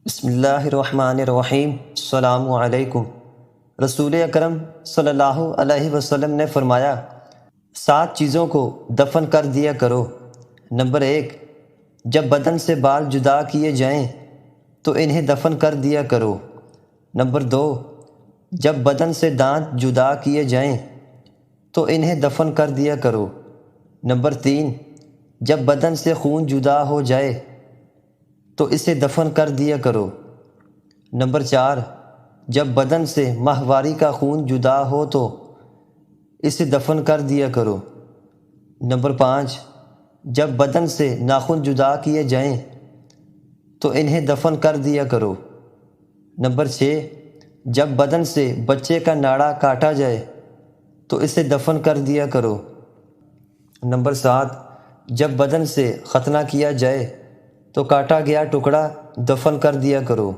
بسم اللہ الرحمن الرحیم۔ السلام علیکم۔ رسول اکرم صلی اللہ علیہ وسلم نے فرمایا 7 چیزوں کو دفن کر دیا کرو۔ نمبر 1، جب بدن سے بال جدا کیے جائیں تو انہیں دفن کر دیا کرو۔ نمبر 2، جب بدن سے دانت جدا کیے جائیں تو انہیں دفن کر دیا کرو۔ نمبر 3، جب بدن سے خون جدا ہو جائے تو اسے دفن کر دیا کرو۔ نمبر 4، جب بدن سے ماہواری کا خون جدا ہو تو اسے دفن کر دیا کرو۔ نمبر 5، جب بدن سے ناخن جدا کیے جائیں تو انہیں دفن کر دیا کرو۔ نمبر 6، جب بدن سے بچے کا ناڑا کاٹا جائے تو اسے دفن کر دیا کرو۔ نمبر 7، جب بدن سے ختنہ کیا جائے تو کاٹا گیا ٹکڑا دفن کر دیا کرو۔